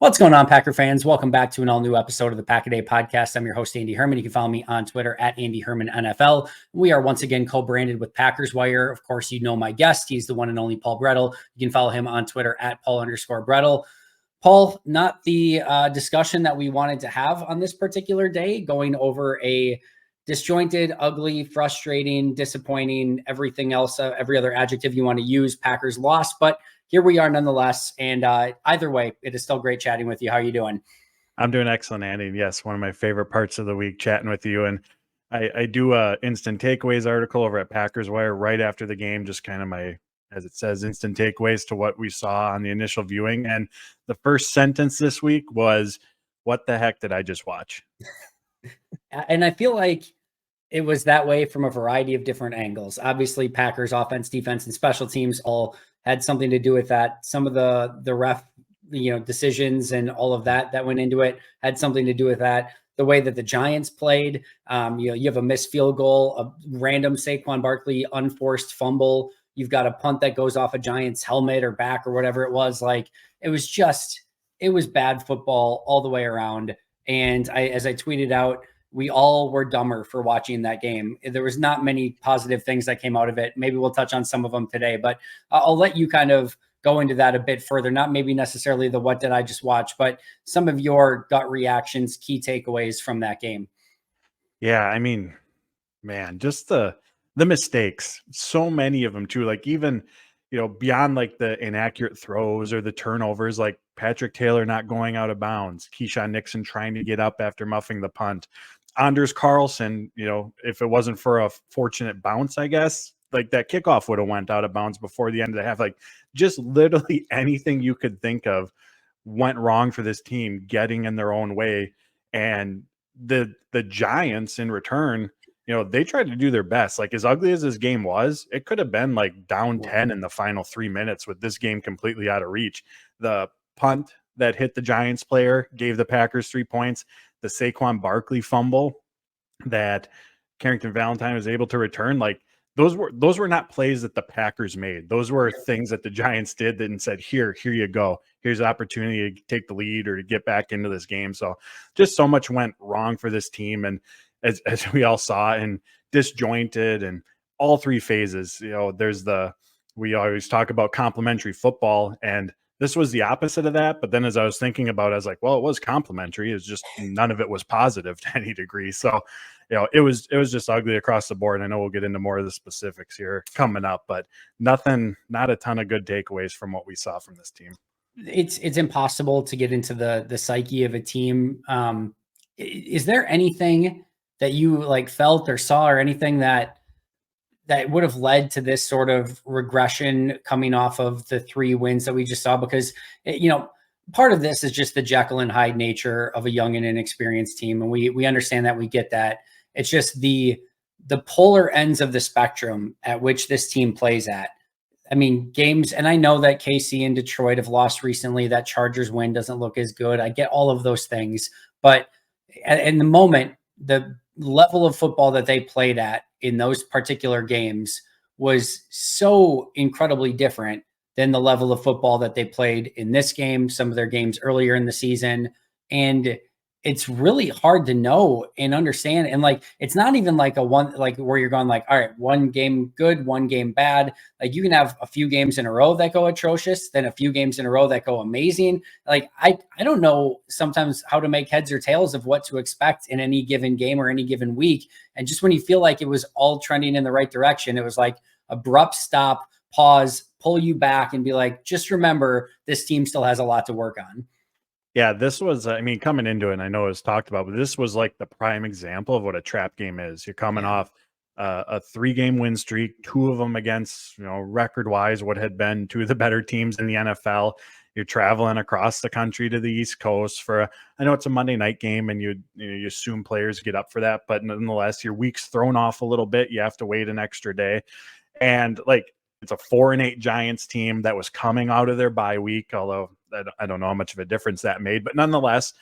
What's going on, Packer fans? Welcome back to an all-new episode of the Pack a Day podcast. I'm your host, Andy Herman. You can follow me on Twitter at Andy Herman NFL. We are once again co-branded with Packers Wire. Of course, you know my guest. He's the one and only Paul Brettel. You can follow him on Twitter at Paul_Brettel. Paul, not the discussion that we wanted to have on this particular day, going over a disjointed, ugly, frustrating, disappointing, everything else, every other adjective you want to use, Packers lost, but here we are nonetheless. And either way, it is still great chatting with you. How are you doing? I'm doing excellent, Andy. Yes, one of my favorite parts of the week, chatting with you. And I do a instant takeaways article over at Packers Wire right after the game, just kind of my, as it says, instant takeaways to what we saw on the initial viewing. And the first sentence this week was, "What the heck did I just watch?" And I feel like it was that way from a variety of different angles. Obviously, Packers offense, defense, and special teams all had something to do with that. Some of the ref, decisions and all of that went into it had something to do with that. The way that the Giants played, you have a missed field goal, a random Saquon Barkley unforced fumble. You've got a punt that goes off a Giants helmet or back or whatever it was. Like it was bad football all the way around. And as I tweeted out, we all were dumber for watching that game. There was not many positive things that came out of it. Maybe we'll touch on some of them today, but I'll let you kind of go into that a bit further. Not maybe necessarily the what did I just watch, but some of your gut reactions, key takeaways from that game. Yeah, I mean, man, just the mistakes, so many of them too. Like even, beyond like the inaccurate throws or the turnovers, like Patrick Taylor not going out of bounds, Keyshawn Nixon trying to get up after muffing the punt, Anders Carlson, if it wasn't for a fortunate bounce, I guess, like that kickoff would have went out of bounds before the end of the half. Like just literally anything you could think of went wrong for this team getting in their own way. And the Giants in return, they tried to do their best. Like as ugly as this game was, it could have been like down 10 in the final 3 minutes with this game completely out of reach. The punt that hit the Giants player gave the Packers 3 points. The Saquon Barkley fumble that Carrington Valentine was able to return, like those were not plays that the Packers made. Those were things that the Giants did and said, here you go. Here's an opportunity to take the lead or to get back into this game. So just so much went wrong for this team. And as we all saw, and disjointed and all three phases, we always talk about complementary football, and this was the opposite of that. But then as I was thinking about it, I was like, well, it was complimentary. It's just none of it was positive to any degree. So, it was just ugly across the board. I know we'll get into more of the specifics here coming up, but not a ton of good takeaways from what we saw from this team. It's impossible to get into the psyche of a team. Is there anything that you like felt or saw or anything that would have led to this sort of regression coming off of the 3 wins that we just saw? Because, part of this is just the Jekyll and Hyde nature of a young and inexperienced team. And we understand that, we get that. It's just the polar ends of the spectrum at which this team plays at. I mean, games, and I know that KC and Detroit have lost recently. That Chargers win doesn't look as good. I get all of those things. But in the moment, the level of football that they played at in those particular games was so incredibly different than the level of football that they played in this game, some of their games earlier in the season. And it's really hard to know and understand. And like, it's not even like a one, like where you're going like, all right, one game good, one game bad. Like you can have a few games in a row that go atrocious, then a few games in a row that go amazing. Like, I don't know sometimes how to make heads or tails of what to expect in any given game or any given week. And just when you feel like it was all trending in the right direction, it was like abrupt stop, pause, pull you back and be like, just remember this team still has a lot to work on. Yeah, this was, coming into it, and I know it was talked about, but this was like the prime example of what a trap game is. You're coming off a 3-game win streak, 2 of them against, record-wise, what had been 2 of the better teams in the NFL. You're traveling across the country to the East Coast I know it's a Monday night game, and you assume players get up for that, but nonetheless, your week's thrown off a little bit. You have to wait an extra day. And like, it's a 4-8 Giants team that was coming out of their bye week, although I don't know how much of a difference that made, but nonetheless,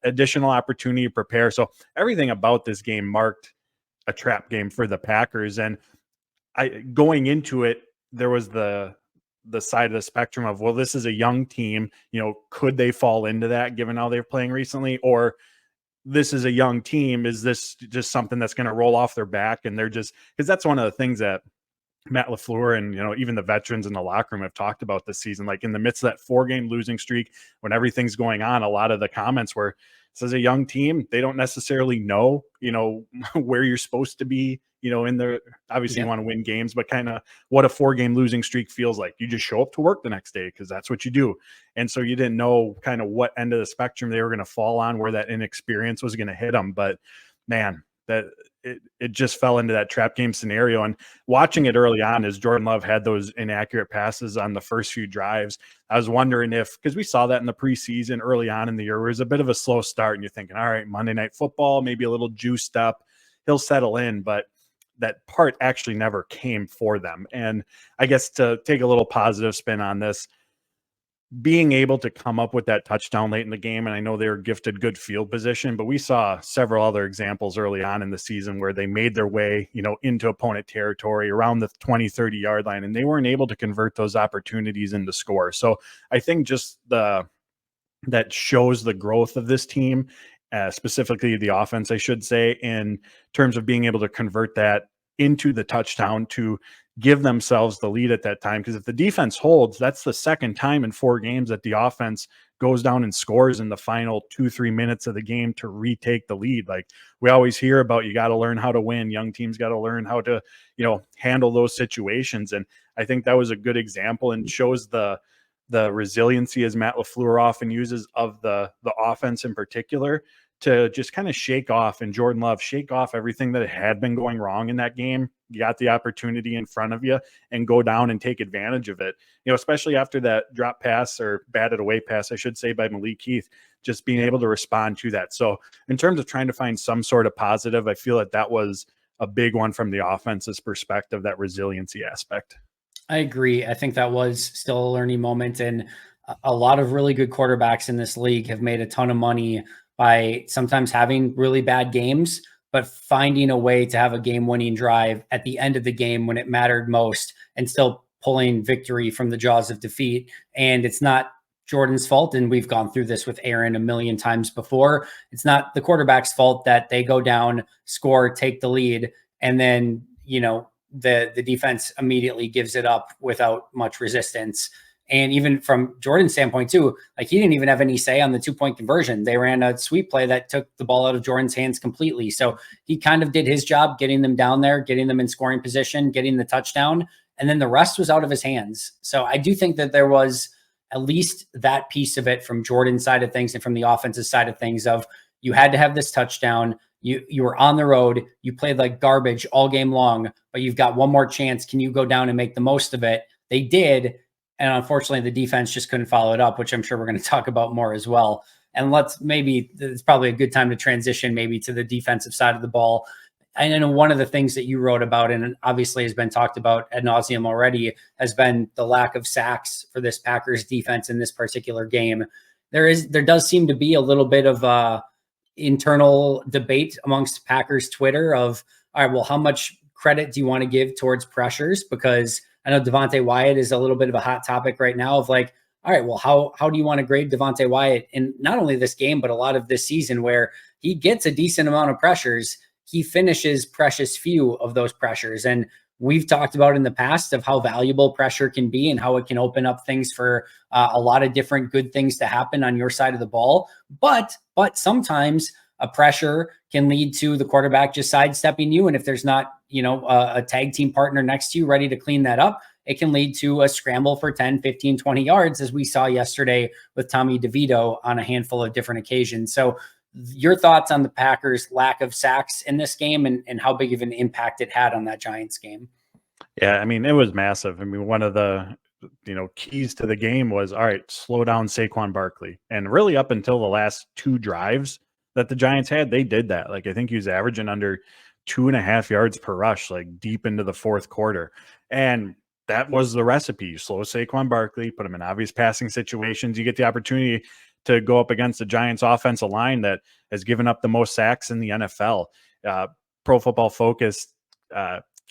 additional opportunity to prepare. So everything about this game marked a trap game for the Packers. And going into it, there was the the side of the spectrum of, well, this is a young team, could they fall into that given how they're playing recently? Or this is a young team, is this just something that's going to roll off their back? And they're just, because that's one of the things that Matt LaFleur and even the veterans in the locker room have talked about this season. Like in the midst of that 4-game losing streak, when everything's going on, a lot of the comments were, this is a young team. They don't necessarily know, where you're supposed to be, in the, obviously you want to win games, but kind of what a 4-game losing streak feels like. You just show up to work the next day because that's what you do. And so you didn't know kind of what end of the spectrum they were going to fall on, where that inexperience was going to hit them. But man, that it just fell into that trap game scenario. And watching it early on, as Jordan Love had those inaccurate passes on the first few drives, I was wondering if, because we saw that in the preseason early on in the year, where it was a bit of a slow start and you're thinking, all right, Monday Night Football, maybe a little juiced up, he'll settle in. But that part actually never came for them. And I guess to take a little positive spin on this, being able to come up with that touchdown late in the game, and I know they were gifted good field position, but we saw several other examples early on in the season where they made their way, into opponent territory around the 20, 30-yard line, and they weren't able to convert those opportunities into score. So I think just that shows the growth of this team, specifically the offense, I should say, in terms of being able to convert that into the touchdown to give themselves the lead at that time. Because if the defense holds, that's the second time in 4 games that the offense goes down and scores in the final 2-3 minutes of the game to retake the lead. Like we always hear about, you got to learn how to win. Young teams got to learn how to, handle those situations. And I think that was a good example and shows the resiliency, as Matt LaFleur often uses, of the offense in particular, to just kind of shake off, and Jordan Love shake off everything that had been going wrong in that game. You got the opportunity in front of you and go down and take advantage of it. Especially after that drop pass, or batted away pass, I should say, by Malik Heath, just being able to respond to that. So in terms of trying to find some sort of positive, I feel that was a big one from the offense's perspective, that resiliency aspect. I agree. I think that was still a learning moment. And a lot of really good quarterbacks in this league have made a ton of money by sometimes having really bad games, but finding a way to have a game-winning drive at the end of the game when it mattered most and still pulling victory from the jaws of defeat. And it's not Jordan's fault. And we've gone through this with Aaron a million times before. It's not the quarterback's fault that they go down, score, take the lead, and then, the defense immediately gives it up without much resistance. And even from Jordan's standpoint too, like he didn't even have any say on the 2-point conversion. They ran a sweep play that took the ball out of Jordan's hands completely. So he kind of did his job, getting them down there, getting them in scoring position, getting the touchdown, and then the rest was out of his hands. So I do think that there was at least that piece of it from Jordan's side of things and from the offensive side of things, of you had to have this touchdown. You were on the road. You played like garbage all game long, but you've got one more chance. Can you go down and make the most of it? They did. And unfortunately, the defense just couldn't follow it up, which I'm sure we're going to talk about more as well. And it's probably a good time to transition maybe to the defensive side of the ball. And then one of the things that you wrote about, and obviously has been talked about ad nauseum already, has been the lack of sacks for this Packers defense in this particular game. There does seem to be a little bit of internal debate amongst Packers Twitter of, all right, well, how much credit do you want to give towards pressures? Because I know Devontae Wyatt is a little bit of a hot topic right now of like, all right, well, how do you want to grade Devontae Wyatt in not only this game, but a lot of this season, where he gets a decent amount of pressures, he finishes precious few of those pressures. And we've talked about in the past of how valuable pressure can be and how it can open up things for a lot of different good things to happen on your side of the ball. But sometimes a pressure can lead to the quarterback just sidestepping you. And if there's not, a tag team partner next to you ready to clean that up, it can lead to a scramble for 10, 15, 20 yards, as we saw yesterday with Tommy DeVito on a handful of different occasions. So your thoughts on the Packers' lack of sacks in this game and how big of an impact it had on that Giants game? Yeah, I mean, it was massive. I mean, one of the keys to the game was, all right, slow down Saquon Barkley. And really up until the last 2 drives that the Giants had, they did that. Like I think he was averaging under 2.5 yards per rush, like deep into the 4th quarter. And that was the recipe. You slow Saquon Barkley, put him in obvious passing situations. You get the opportunity to go up against the Giants offensive line that has given up the most sacks in the NFL. Pro Football Focus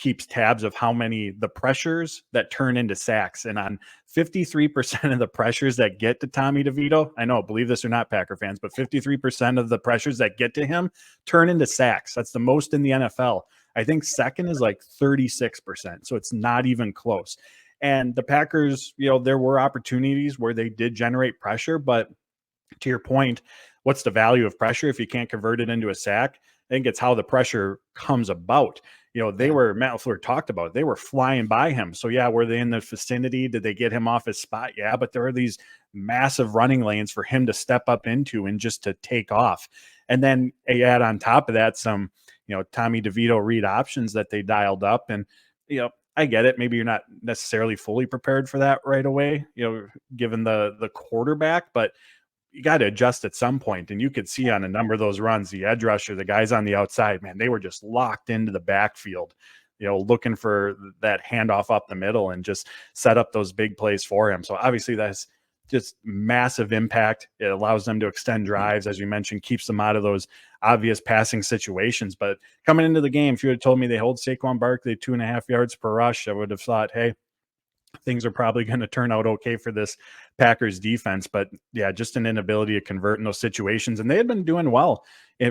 keeps tabs of how many the pressures that turn into sacks. And on 53% of the pressures that get to Tommy DeVito, I know, believe this or not, Packer fans, but 53% of the pressures that get to him turn into sacks. That's the most in the NFL. I think second is like 36%. So it's not even close. And the Packers, there were opportunities where they did generate pressure, but to your point, what's the value of pressure if you can't convert it into a sack? I think it's how the pressure comes about. They were, Matt LaFleur talked about it, they were flying by him. So yeah, were they in the vicinity? Did they get him off his spot? Yeah, but there are these massive running lanes for him to step up into and just to take off. And then you add on top of that some, Tommy DeVito read options that they dialed up. And, I get it. Maybe you're not necessarily fully prepared for that right away, given the quarterback, but you got to adjust at some point. And you could see on a number of those runs, the edge rusher, the guys on the outside, man, they were just locked into the backfield, looking for that handoff up the middle and just set up those big plays for him. So obviously that's just massive impact. It allows them to extend drives, as you mentioned, keeps them out of those obvious passing situations. But coming into the game, if you had told me they hold Saquon Barkley 2.5 yards per rush, I would have thought, hey, things are probably going to turn out okay for this Packers defense. But yeah, just an inability to convert in those situations. And they had been doing well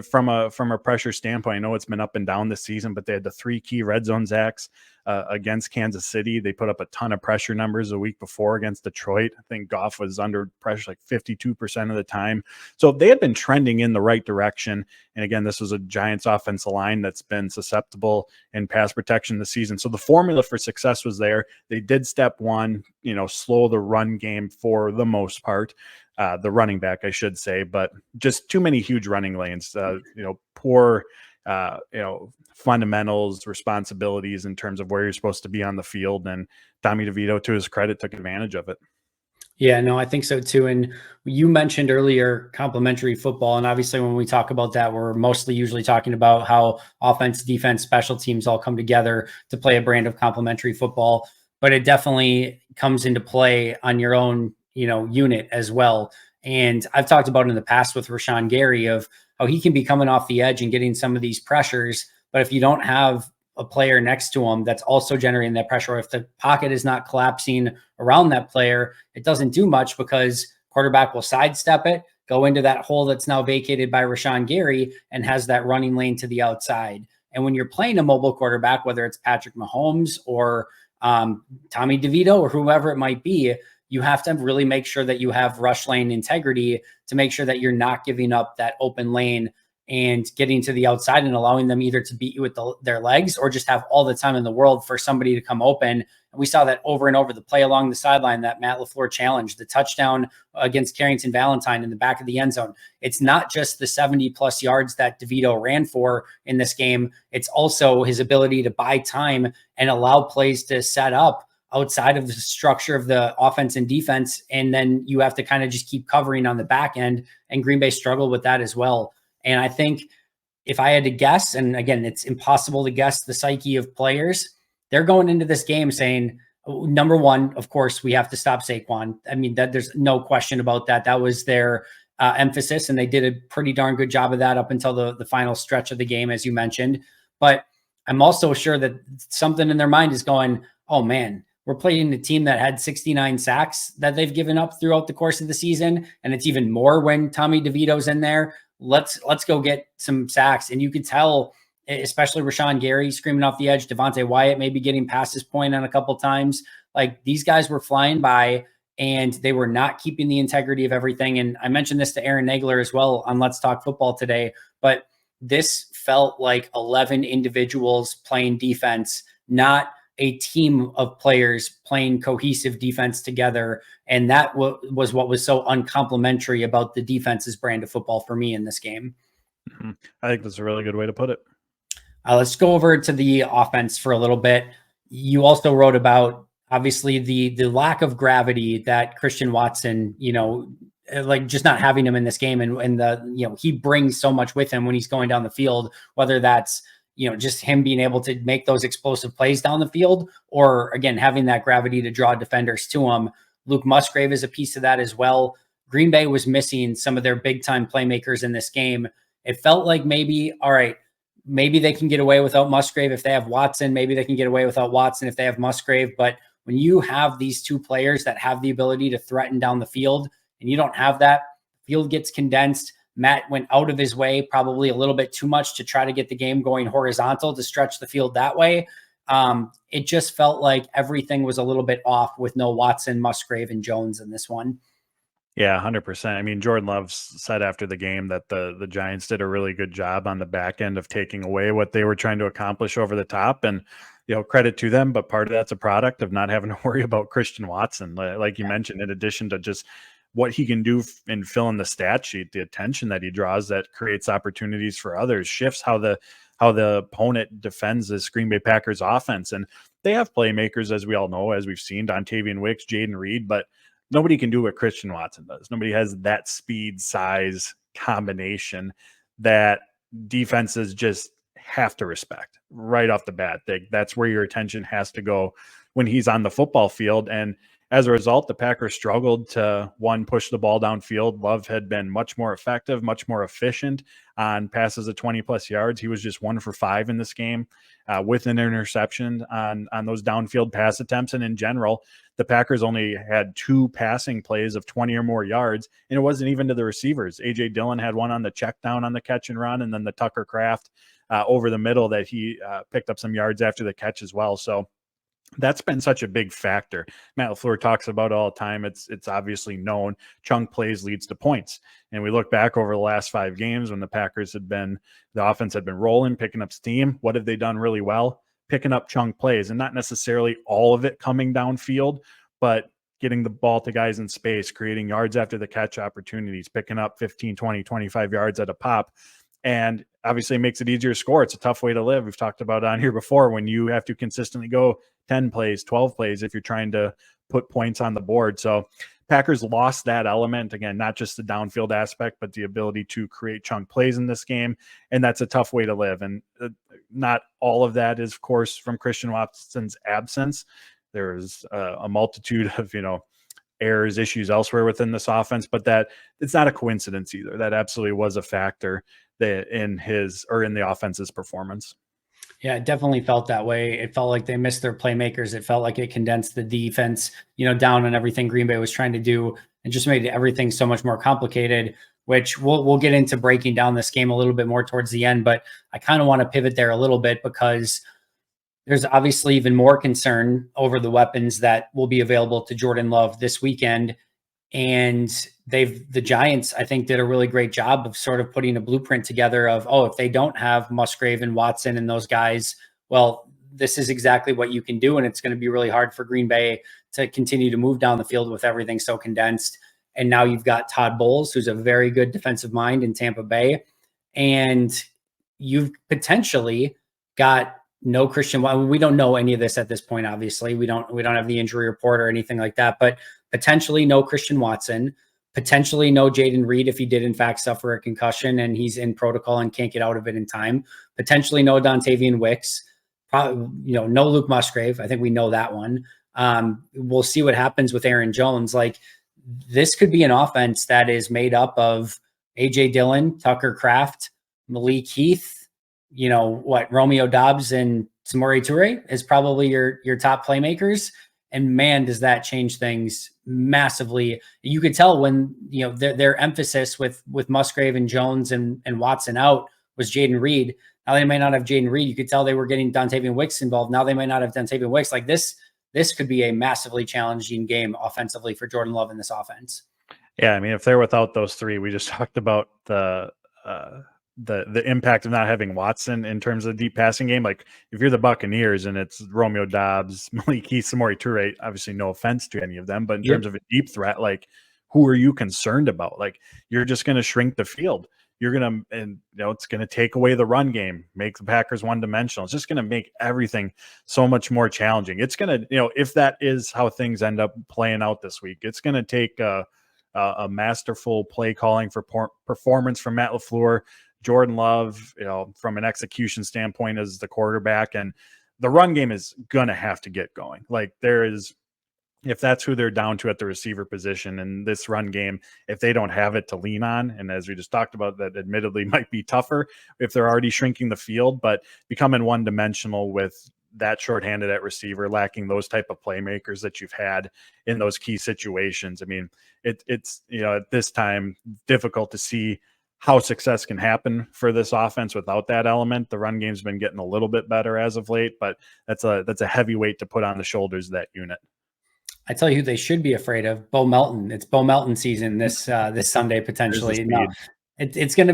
from a pressure standpoint. I know it's been up and down this season, but they had the 3 key red zone sacks against Kansas City. They put up a ton of pressure numbers a week before against Detroit. I think Goff was under pressure like 52% of the time. So they had been trending in the right direction. And again, this was a Giants offensive line that's been susceptible in pass protection this season. So the formula for success was there. They did step one, slow the run game for the most part. The running back, I should say, but just too many huge running lanes, poor, fundamentals, responsibilities in terms of where you're supposed to be on the field. And Tommy DeVito, to his credit, took advantage of it. Yeah, no, I think so too. And you mentioned earlier complementary football. And obviously when we talk about that, we're mostly usually talking about how offense, defense, special teams all come together to play a brand of complementary football. But it definitely comes into play on your own, unit as well. And I've talked about in the past with Rashawn Gary of how he can be coming off the edge and getting some of these pressures. But if you don't have a player next to him that's also generating that pressure, or if the pocket is not collapsing around that player, it doesn't do much because quarterback will sidestep it, go into that hole that's now vacated by Rashawn Gary and has that running lane to the outside. And when you're playing a mobile quarterback, whether it's Patrick Mahomes or Tommy DeVito or whoever it might be, you have to really make sure that you have rush lane integrity to make sure that you're not giving up that open lane and getting to the outside and allowing them either to beat you with their legs or just have all the time in the world for somebody to come open. And we saw that over and over, the play along the sideline, that Matt LaFleur challenge, the touchdown against Carrington Valentine in the back of the end zone. It's not just the 70 plus yards that DeVito ran for in this game. It's also his ability to buy time and allow plays to set up outside of the structure of the offense and defense. And then you have to kind of just keep covering on the back end. And Green Bay struggled with that as well. And I think if I had to guess, and again, it's impossible to guess the psyche of players, they're going into this game saying, number one, of course, we have to stop Saquon. I mean, there's no question about that. That was their emphasis, and they did a pretty darn good job of that up until the final stretch of the game, as you mentioned. But I'm also sure that something in their mind is going, oh man, we're playing a team that had 69 sacks that they've given up throughout the course of the season. And it's even more when Tommy DeVito's in there. Let's go get some sacks. And you could tell, especially Rashawn Gary screaming off the edge, Devontae Wyatt maybe getting past his point on a couple times. Like, these guys were flying by and they were not keeping the integrity of everything. And I mentioned this to Aaron Nagler as well on Let's Talk Football today, but this felt like 11 individuals playing defense, not a team of players playing cohesive defense together. And that was what was so uncomplimentary about the defense's brand of football for me in this game. Mm-hmm. I think that's a really good way to put it. Let's go over to the offense for a little bit. You also wrote about, obviously, the lack of gravity that Christian Watson, like just not having him in this game. And he brings so much with him when he's going down the field, whether that's, just him being able to make those explosive plays down the field, or again, having that gravity to draw defenders to him. Luke Musgrave is a piece of that as well. Green Bay was missing some of their big time playmakers in this game. It felt like maybe, all right, maybe they can get away without Musgrave if they have Watson. Maybe they can get away without Watson if they have Musgrave. But when you have these two players that have the ability to threaten down the field and you don't have that, field gets condensed. Matt went out of his way, probably a little bit too much to try to get the game going horizontal to stretch the field that way. It just felt like everything was a little bit off with no Watson, Musgrave, and Jones in this one. Yeah, 100%. I mean, Jordan Love said after the game that the Giants did a really good job on the back end of taking away what they were trying to accomplish over the top, and credit to them. But part of that's a product of not having to worry about Christian Watson, like you mentioned. In addition to just what he can do in filling the stat sheet, the attention that he draws that creates opportunities for others, shifts how the opponent defends this Green Bay Packers offense, and they have playmakers, as we all know, as we've seen, Dontavian Wicks, Jaden Reed, but nobody can do what Christian Watson does. Nobody has that speed, size combination that defenses just have to respect right off the bat. That's where your attention has to go when he's on the football field. And as a result, the Packers struggled to, one, push the ball downfield. Love had been much more effective, much more efficient on passes of 20-plus yards. He was just 1 for 5 in this game with an interception on those downfield pass attempts. And in general, the Packers only had 2 passing plays of 20 or more yards, and it wasn't even to the receivers. A.J. Dillon had one on the check down on the catch and run, and then the Tucker Kraft over the middle that he picked up some yards after the catch as well. So that's been such a big factor. Matt LaFleur talks about it all the time. It's obviously known. Chunk plays leads to points. And we look back over the last 5 games when the offense had been rolling, picking up steam. What have they done really well? Picking up chunk plays, and not necessarily all of it coming downfield, but getting the ball to guys in space, creating yards after the catch opportunities, picking up 15, 20, 25 yards at a pop. And obviously it makes it easier to score. It's a tough way to live. We've talked about it on here before, when you have to consistently go 10 plays, 12 plays if you're trying to put points on the board. So Packers lost that element. Again, not just the downfield aspect, but the ability to create chunk plays in this game. And that's a tough way to live. And not all of that is, of course, from Christian Watson's absence. There's a multitude of, errors, issues elsewhere within this offense, but that it's not a coincidence either. That absolutely was a factor in the offense's performance. Yeah, it definitely felt that way. It felt like they missed their playmakers. It felt like it condensed the defense, down on everything Green Bay was trying to do, and just made everything so much more complicated, which we'll get into breaking down this game a little bit more towards the end. But I kind of want to pivot there a little bit, because there's obviously even more concern over the weapons that will be available to Jordan Love this weekend. And the Giants, I think, did a really great job of sort of putting a blueprint together of, if they don't have Musgrave and Watson and those guys, well, this is exactly what you can do. And it's going to be really hard for Green Bay to continue to move down the field with everything so condensed. And now you've got Todd Bowles, who's a very good defensive mind in Tampa Bay. And you've potentially got no Christian. We don't know any of this at this point. Obviously, we don't have the injury report or anything like that, but potentially no Christian Watson, potentially no Jaden Reed if he did in fact suffer a concussion and he's in protocol and can't get out of it in time. Potentially no Dontavian Wicks. Probably, no Luke Musgrave. I think we know that one. We'll see what happens with Aaron Jones. Like, this could be an offense that is made up of A.J. Dillon, Tucker Kraft, Malik Heath, Romeo Doubs and Samori Toure is probably your top playmakers. And man, does that change things massively. You could tell when, their emphasis with Musgrave and Jones and Watson out was Jaden Reed. Now they might not have Jaden Reed. You could tell they were getting Dontavian Wicks involved. Now they might not have Dontavian Wicks. Like, this could be a massively challenging game offensively for Jordan Love in this offense. Yeah, I mean, if they're without those 3, we just talked about the impact of not having Watson in terms of the deep passing game. Like, if you're the Buccaneers and it's Romeo Doubs, Malik Heath, Samori Toure, obviously no offense to any of them, but in terms of a deep threat, like, who are you concerned about? Like, you're just going to shrink the field. You're going to, and it's going to take away the run game, make the Packers one-dimensional. It's just going to make everything so much more challenging. It's going to, if that is how things end up playing out this week, it's going to take a masterful play calling for performance from Matt LaFleur, Jordan Love, from an execution standpoint as the quarterback, and the run game is going to have to get going. Like, there is if that's who they're down to at the receiver position in this run game, if they don't have it to lean on, and as we just talked about, that admittedly might be tougher if they're already shrinking the field, but becoming one dimensional with that shorthanded at receiver, lacking those type of playmakers that you've had in those key situations. I mean, it's at this time difficult to see how success can happen for this offense without that element. The run game's been getting a little bit better as of late, but that's a heavy weight to put on the shoulders of that unit. I tell you who they should be afraid of, Bo Melton. It's Bo Melton season this Sunday potentially. No, it's going to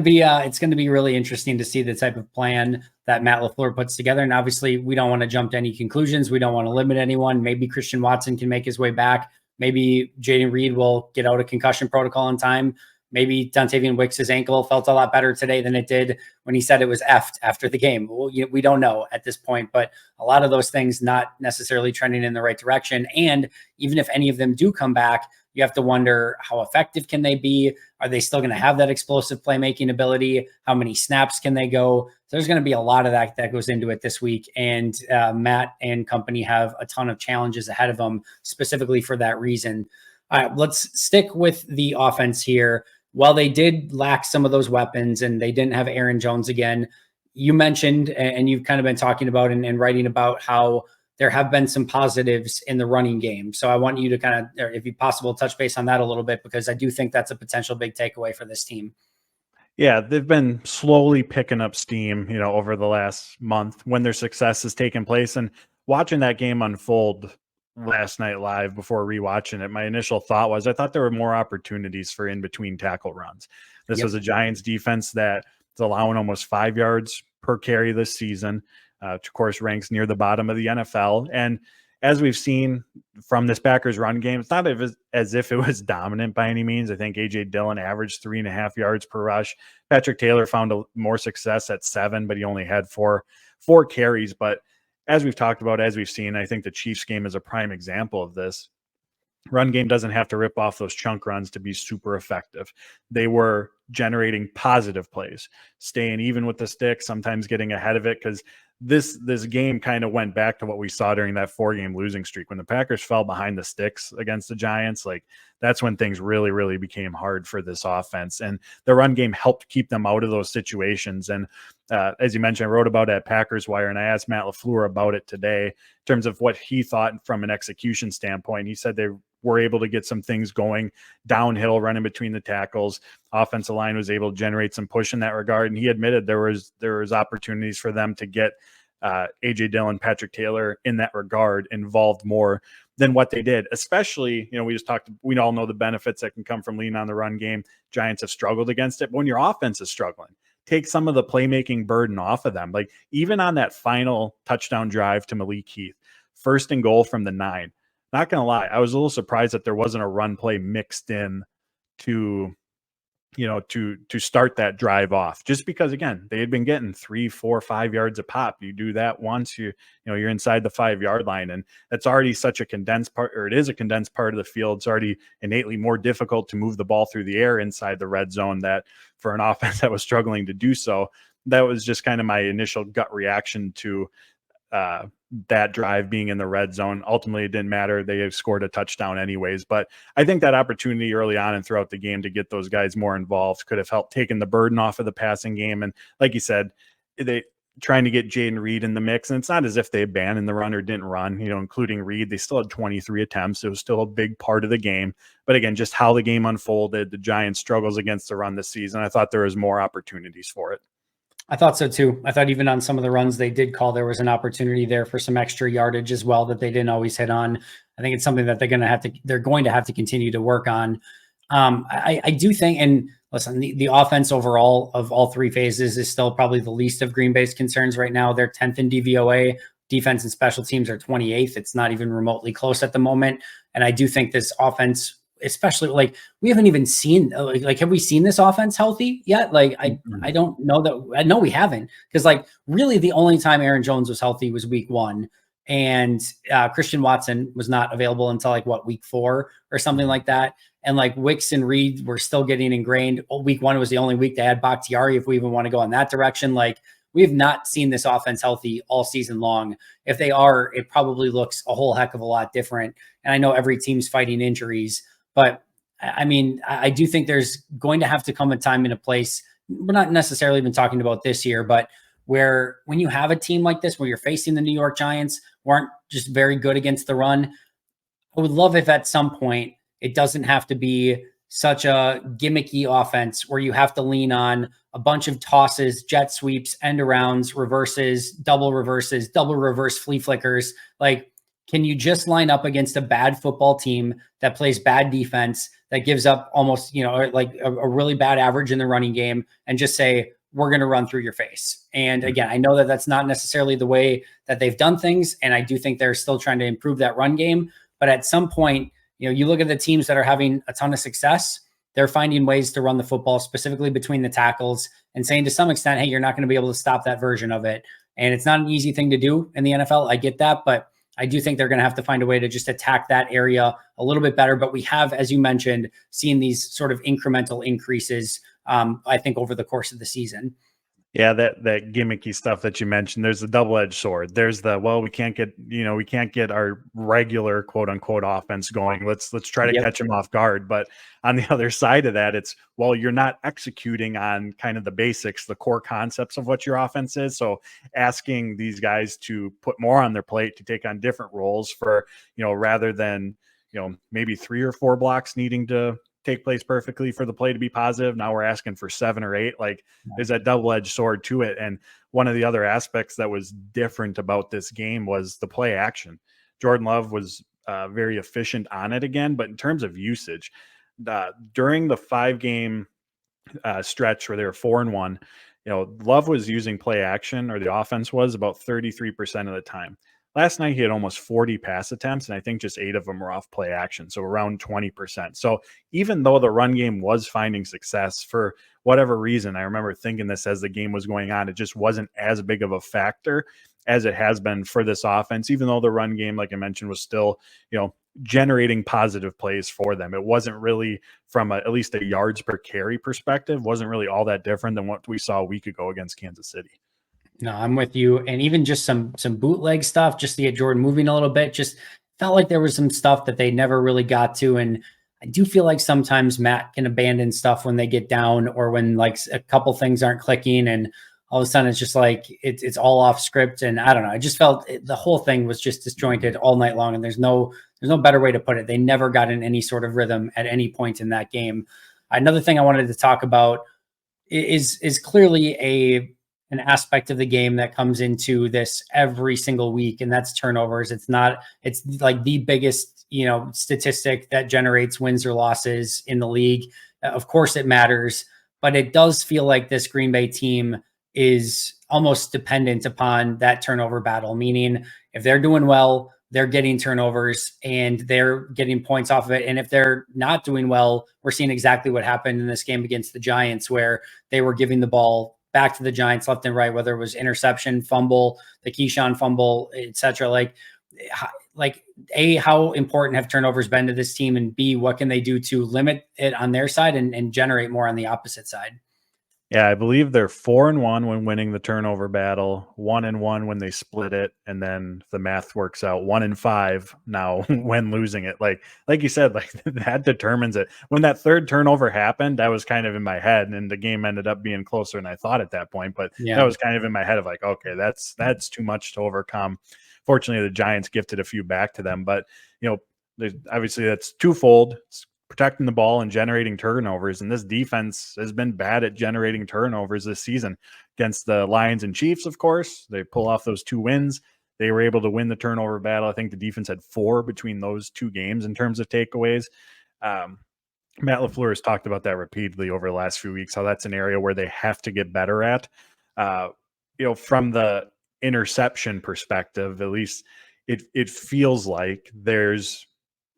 be really interesting to see the type of plan that Matt LaFleur puts together. And obviously, we don't want to jump to any conclusions. We don't want to limit anyone. Maybe Christian Watson can make his way back. Maybe Jaden Reed will get out of concussion protocol in time. Maybe Dontavian Wicks' ankle felt a lot better today than it did when he said it was effed after the game. Well, we don't know at this point, but a lot of those things not necessarily trending in the right direction. And even if any of them do come back, you have to wonder, how effective can they be? Are they still going to have that explosive playmaking ability? How many snaps can they go? So there's going to be a lot of that goes into it this week. And Matt and company have a ton of challenges ahead of them specifically for that reason. All right, let's stick with the offense here. While they did lack some of those weapons and they didn't have Aaron Jones again, you mentioned, and you've kind of been talking about and writing about how there have been some positives in the running game. So I want you to kind of, or if possible, touch base on that a little bit, because I do think that's a potential big takeaway for this team. Yeah, they've been slowly picking up steam, over the last month when their success has taken place. And watching that game unfold last night live before rewatching it, my initial thought was I thought there were more opportunities for in between tackle runs. This was a Giants defense that is allowing almost 5 yards per carry this season, which of course ranks near the bottom of the NFL. And as we've seen from this Packers run game, it's not as if it was dominant by any means. I think A.J. Dillon averaged 3.5 yards per rush. Patrick Taylor found more success at 7, but he only had four carries. But as we've talked about, as we've seen, I think the Chiefs game is a prime example of this. Run game doesn't have to rip off those chunk runs to be super effective. They were generating positive plays, staying even with the stick, sometimes getting ahead of it, because this game kind of went back to what we saw during that 4-game losing streak when the Packers fell behind the sticks against the Giants. Like, that's when things really, really became hard for this offense, and the run game helped keep them out of those situations. And as you mentioned, I wrote about it at Packers Wire, and I asked Matt LaFleur about it today in terms of what he thought from an execution standpoint. He said they were able to get some things going downhill, running between the tackles. Offensive line was able to generate some push in that regard. And he admitted there was opportunities for them to get A.J. Dillon, Patrick Taylor in that regard involved more than what they did. Especially, we all know the benefits that can come from leaning on the run game. Giants have struggled against it. But when your offense is struggling, take some of the playmaking burden off of them. Like, even on that final touchdown drive to Malik Heath, 1st and goal from the 9. Not going to lie, I was a little surprised that there wasn't a run play mixed in to start that drive off, just because, again, they had been getting 3, 4, 5 yards a pop. You do that once, you're inside the 5-yard line, and that's already such a condensed part, or it is a condensed part of the field. It's already innately more difficult to move the ball through the air inside the red zone, that for an offense that was struggling to do so. That was just kind of my initial gut reaction to that drive being in the red zone. Ultimately, it didn't matter. They have scored a touchdown anyways. But I think that opportunity early on and throughout the game to get those guys more involved could have helped taken the burden off of the passing game. And like you said, they trying to get Jaden Reed in the mix. And it's not as if they abandoned the run or didn't run, including Reed. They still had 23 attempts. It was still a big part of the game. But again, just how the game unfolded, the Giants' struggles against the run this season, I thought there was more opportunities for it. I thought so too. I thought even on some of the runs they did call, there was an opportunity there for some extra yardage as well that they didn't always hit on. I think it's something that they're going to have to continue to work on. I do think, and listen, the offense overall of all 3 phases is still probably the least of Green Bay's concerns right now. They're 10th in DVOA. Defense and special teams are 28th. It's not even remotely close at the moment. And I do think this offense, especially, like, we haven't even seen, like, have we seen this offense healthy yet? Like, I don't know that. I know we haven't, because, like, really the only time Aaron Jones was healthy was week 1, and Christian Watson was not available until week 4 or something like that. And like Wicks and Reed were still getting ingrained. Week 1 was the only week they had Bakhtiari, if we even want to go in that direction. Like, we have not seen this offense healthy all season long. If they are, it probably looks a whole heck of a lot different. And I know every team's fighting injuries, but I mean, I do think there's going to have to come a time and a place. We're not necessarily even talking about this year, but where when you have a team like this, where you're facing the New York Giants, who aren't just very good against the run, I would love if at some point it doesn't have to be such a gimmicky offense where you have to lean on a bunch of tosses, jet sweeps, end arounds, reverses, double reverse flea flickers. Like, can you just line up against a bad football team that plays bad defense, that gives up almost, like a really bad average in the running game, and just say, we're going to run through your face? And again, I know that that's not necessarily the way that they've done things. And I do think they're still trying to improve that run game. But at some point, you look at the teams that are having a ton of success, they're finding ways to run the football, specifically between the tackles, and saying to some extent, hey, you're not going to be able to stop that version of it. And it's not an easy thing to do in the NFL. I get that, but I do think they're going to have to find a way to just attack that area a little bit better. But we have, as you mentioned, seen these sort of incremental increases, I think, over the course of the season. Yeah, that gimmicky stuff that you mentioned, there's a double-edged sword. There's the, well, we can't get our regular quote unquote offense going. Let's try to catch them off guard. But on the other side of that, it's, well, you're not executing on kind of the basics, the core concepts of what your offense is. So asking these guys to put more on their plate, to take on different roles for, rather than, maybe 3 or 4 blocks needing to take place perfectly for the play to be positive. Now we're asking for 7 or 8. Like, there's that double-edged sword to it. And one of the other aspects that was different about this game was the play action. Jordan Love was very efficient on it again, but in terms of usage, during the 5-game stretch where they were 4-1, Love was using play action, or the offense was, about 33% of the time. Last night, he had almost 40 pass attempts, and I think just 8 of them were off play action, so around 20%. So even though the run game was finding success, for whatever reason, I remember thinking this as the game was going on, it just wasn't as big of a factor as it has been for this offense, even though the run game, like I mentioned, was still, generating positive plays for them. It wasn't really, from at least a yards per carry perspective, wasn't really all that different than what we saw a week ago against Kansas City. No, I'm with you. And even just some bootleg stuff, just to get Jordan moving a little bit, just felt like there was some stuff that they never really got to. And I do feel like sometimes Matt can abandon stuff when they get down, or when like a couple things aren't clicking, and all of a sudden it's just like it's all off script. And I don't know. I just felt the whole thing was just disjointed all night long. And there's no better way to put it. They never got in any sort of rhythm at any point in that game. Another thing I wanted to talk about is clearly an aspect of the game that comes into this every single week, and that's turnovers. It's like the biggest, statistic that generates wins or losses in the league. Of course it matters, but it does feel like this Green Bay team is almost dependent upon that turnover battle, meaning if they're doing well, they're getting turnovers and they're getting points off of it. And if they're not doing well, we're seeing exactly what happened in this game against the Giants, where they were giving the ball back to the Giants left and right, whether it was interception, fumble, the Keyshawn fumble, etc. Like A, how important have turnovers been to this team? And B, what can they do to limit it on their side and generate more on the opposite side? Yeah, I believe they're 4-1 when winning the turnover battle, 1-1 when they split it, and then if the math works out, 1-5 now when losing it. Like you said, like that determines it. When that third turnover happened, that was kind of in my head, and the game ended up being closer than I thought at that point. But that was kind of in my head of like, okay, that's too much to overcome. Fortunately, the Giants gifted a few back to them, but obviously that's twofold. It's protecting the ball and generating turnovers. And this defense has been bad at generating turnovers this season. Against the Lions and Chiefs, of course, they pull off those 2 wins. They were able to win the turnover battle. I think the defense had 4 between those 2 games in terms of takeaways. Matt LaFleur has talked about that repeatedly over the last few weeks, how that's an area where they have to get better at. From the interception perspective, at least it feels like there's,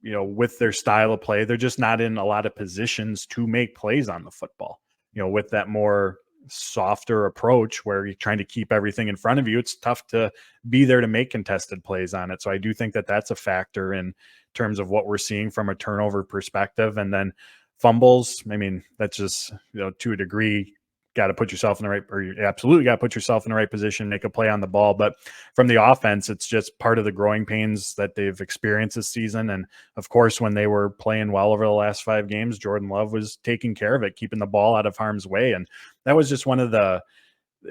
with their style of play, they're just not in a lot of positions to make plays on the football. With that more softer approach where you're trying to keep everything in front of you, it's tough to be there to make contested plays on it. So I do think that that's a factor in terms of what we're seeing from a turnover perspective. And then fumbles, I mean, that's just, to a degree, got to put yourself in the right, or you absolutely got to put yourself in the right position, make a play on the ball. But from the offense, it's just part of the growing pains that they've experienced this season. And of course, when they were playing well over the last 5 games, Jordan Love was taking care of it, keeping the ball out of harm's way. And that was just one of the,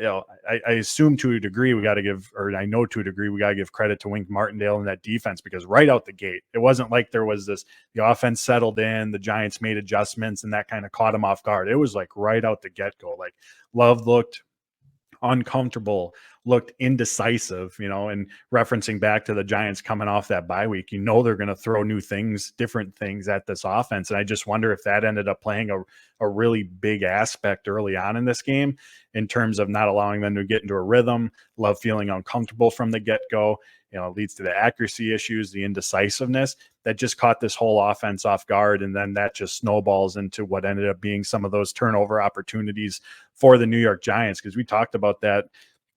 I assume to a degree we got to give, or I know to a degree we got to give credit to Wink Martindale and that defense, because right out the gate, it wasn't like there was this, the offense settled in, the Giants made adjustments and that kind of caught them off guard. It was like right out the get-go. Like Love looked uncomfortable, looked indecisive, and referencing back to the Giants coming off that bye week, they're going to throw new things, different things at this offense. And I just wonder if that ended up playing a really big aspect early on in this game in terms of not allowing them to get into a rhythm, Love feeling uncomfortable from the get-go. It leads to the accuracy issues, the indecisiveness that just caught this whole offense off guard. And then that just snowballs into what ended up being some of those turnover opportunities for the New York Giants. Because we talked about that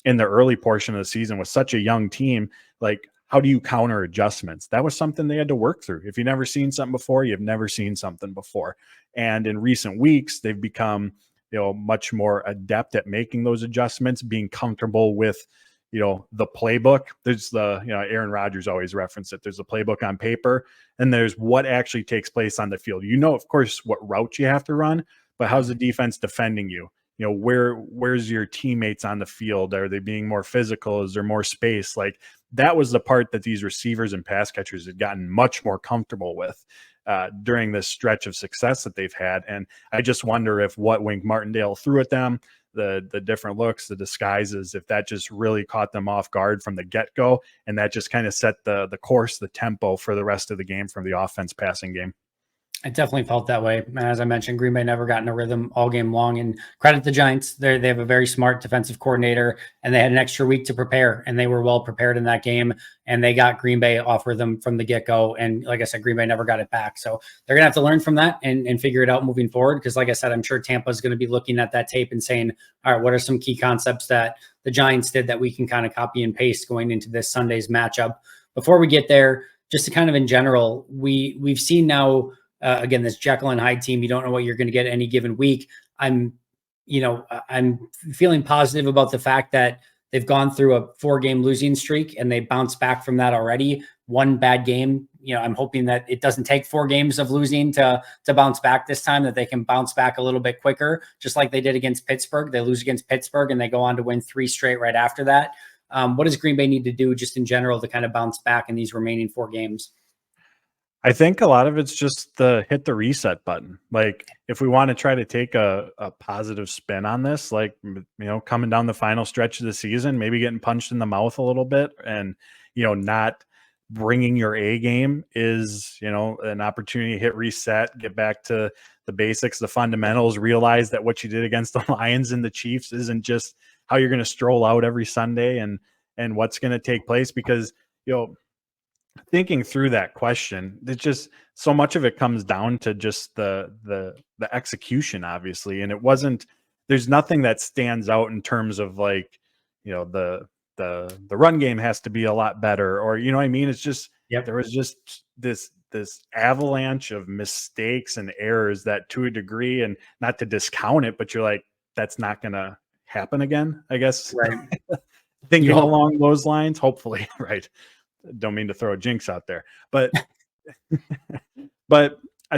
in the early portion of the season with such a young team. Like, how do you counter adjustments? That was something they had to work through. If you've never seen something before, you've never seen something before. And in recent weeks, they've become, much more adept at making those adjustments, being comfortable with, the playbook. There's Aaron Rodgers always referenced it. There's a playbook on paper and there's what actually takes place on the field. Of course, what route you have to run, but how's the defense defending you? Where's your teammates on the field? Are they being more physical? Is there more space? Like, that was the part that these receivers and pass catchers had gotten much more comfortable with during this stretch of success that they've had. And I just wonder if what Wink Martindale threw at them, the different looks, the disguises, if that just really caught them off guard from the get-go, and that just kind of set the course, the tempo for the rest of the game from the offense passing game. It definitely felt that way. As I mentioned, Green Bay never got in a rhythm all game long. And credit the Giants. They have a very smart defensive coordinator, and they had an extra week to prepare, and they were well prepared in that game. And they got Green Bay off rhythm from the get-go. And like I said, Green Bay never got it back. So they're going to have to learn from that and figure it out moving forward. Because like I said, I'm sure Tampa is going to be looking at that tape and saying, all right, what are some key concepts that the Giants did that we can kind of copy and paste going into this Sunday's matchup? Before we get there, just to kind of in general, we've seen now, again, this Jekyll and Hyde team, you don't know what you're going to get any given week. I'm feeling positive about the fact that they've gone through a 4-game losing streak and they bounced back from that already. One bad game. I'm hoping that it doesn't take 4 games of losing to bounce back this time, that they can bounce back a little bit quicker, just like they did against Pittsburgh. They lose against Pittsburgh and they go on to win 3 straight right after that. What does Green Bay need to do just in general to kind of bounce back in these remaining 4 games? I think a lot of it's just the hit the reset button. Like, if we want to try to take a positive spin on this, like, coming down the final stretch of the season, maybe getting punched in the mouth a little bit and, not bringing your A game is, an opportunity to hit reset, get back to the basics, the fundamentals, realize that what you did against the Lions and the Chiefs isn't just how you're going to stroll out every Sunday and what's going to take place. Because, thinking through that question, it's just so much of it comes down to just the execution, obviously. And there's nothing that stands out in terms of like, the run game has to be a lot better, or, what I mean? It's just, Yep. There was just this avalanche of mistakes and errors that, to a degree, and not to discount it, but you're like, that's not going to happen again, I guess. Right. Thinking along those lines, hopefully, right. Don't mean to throw a jinx out there, but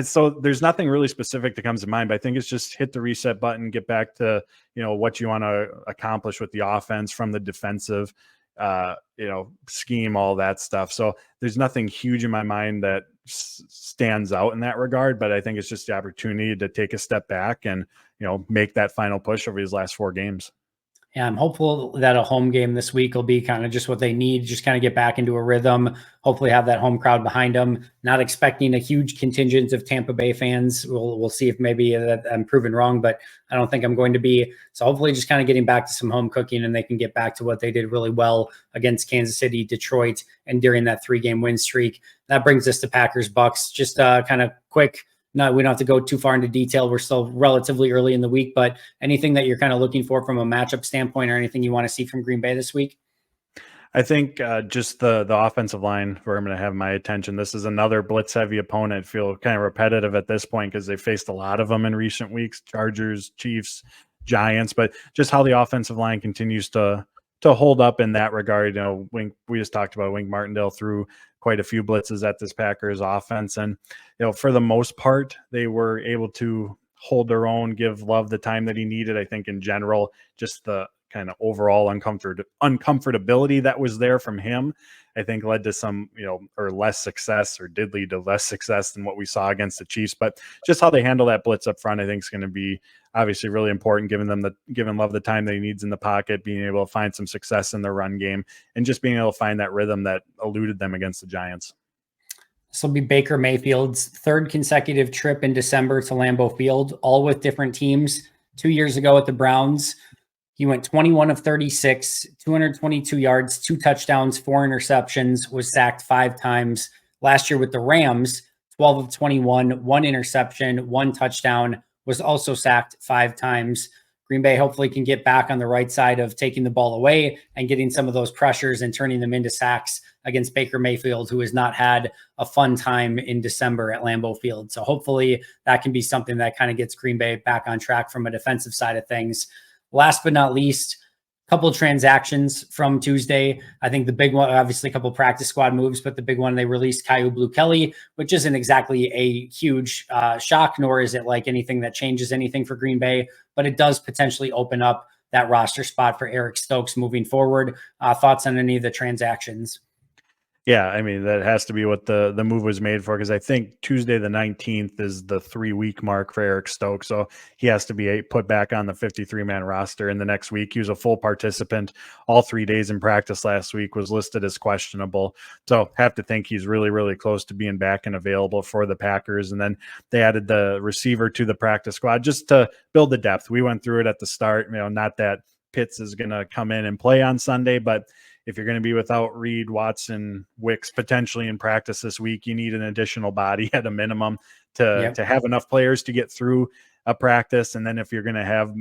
so there's nothing really specific that comes to mind, but I think it's just hit the reset button, get back to, what you want to accomplish with the offense from the defensive, scheme, all that stuff. So there's nothing huge in my mind that stands out in that regard, but I think it's just the opportunity to take a step back and, make that final push over these last 4 games. Yeah, I'm hopeful that a home game this week will be kind of just what they need, just kind of get back into a rhythm, hopefully have that home crowd behind them. Not expecting a huge contingent of Tampa Bay fans. We'll see if maybe that I'm proven wrong, but I don't think I'm going to be. So hopefully just kind of getting back to some home cooking and they can get back to what they did really well against Kansas City, Detroit, and during that 3-game win streak. That brings us to Packers Bucks. Just kind of quick. No, we don't have to go too far into detail. We're still relatively early in the week, but anything that you're kind of looking for from a matchup standpoint or anything you want to see from Green Bay this week? I think just the offensive line where I'm going to have my attention. This is another blitz heavy opponent. Feel kind of repetitive at this point because they faced a lot of them in recent weeks. Chargers, Chiefs, Giants, but just how the offensive line continues to hold up in that regard. We just talked about Wink Martindale threw quite a few blitzes at this Packers offense, and for the most part, they were able to hold their own, give Love the time that he needed. I think in general, just the kind of overall uncomfortability that was there from him, I think led to some, or less success, or did lead to less success than what we saw against the Chiefs. But just how they handle that blitz up front, I think is going to be obviously really important, giving Love the time that he needs in the pocket, being able to find some success in the run game, and just being able to find that rhythm that eluded them against the Giants. This will be Baker Mayfield's third consecutive trip in December to Lambeau Field, all with different teams. 2 years ago at the Browns, he went 21 of 36, 222 yards, 2 touchdowns, 4 interceptions, was sacked 5 times. Last year with the Rams, 12 of 21, 1 interception, 1 touchdown, was also sacked 5 times. Green Bay hopefully can get back on the right side of taking the ball away and getting some of those pressures and turning them into sacks against Baker Mayfield, who has not had a fun time in December at Lambeau Field. So hopefully that can be something that kind of gets Green Bay back on track from a defensive side of things. Last but not least, a couple of transactions from Tuesday. I think the big one, obviously a couple of practice squad moves, but the big one, they released Caillou Blue-Kelly, which isn't exactly a huge shock, nor is it like anything that changes anything for Green Bay, but it does potentially open up that roster spot for Eric Stokes moving forward. Thoughts on any of the transactions? Yeah, I mean, that has to be what the move was made for, because I think Tuesday the 19th is the 3-week mark for Eric Stokes. So he has to be put back on the 53-man roster in the next week. He was a full participant all 3 days in practice last week, was listed as questionable. So have to think he's really, really close to being back and available for the Packers. And then they added the receiver to the practice squad just to build the depth. We went through it at the start, not that Pitts is going to come in and play on Sunday, but if you're going to be without Reed, Watson, Wicks potentially in practice this week, you need an additional body at a minimum to have enough players to get through a practice. And then if you're going to have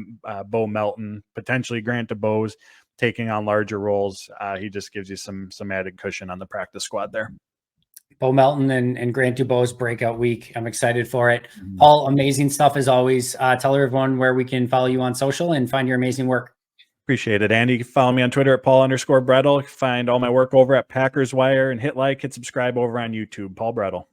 Bo Melton, potentially Grant DeBose taking on larger roles, he just gives you some added cushion on the practice squad there. Bo Melton and Grant DuBose breakout week. I'm excited for it. Paul, amazing stuff as always. Tell everyone where we can follow you on social and find your amazing work. Appreciate it, Andy. You can follow me on Twitter at Paul_Brettel. You can find all my work over at Packers Wire, and hit subscribe over on YouTube, Paul Brettel.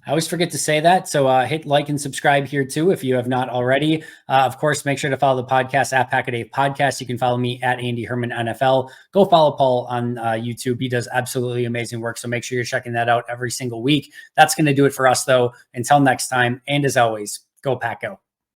I always forget to say that. So hit like and subscribe here too, if you have not already. Of course, make sure to follow the podcast at Pack a Day Podcast. You can follow me at Andy Herman NFL. Go follow Paul on YouTube. He does absolutely amazing work. So make sure you're checking that out every single week. That's going to do it for us though. Until next time. And as always, go Pack Go.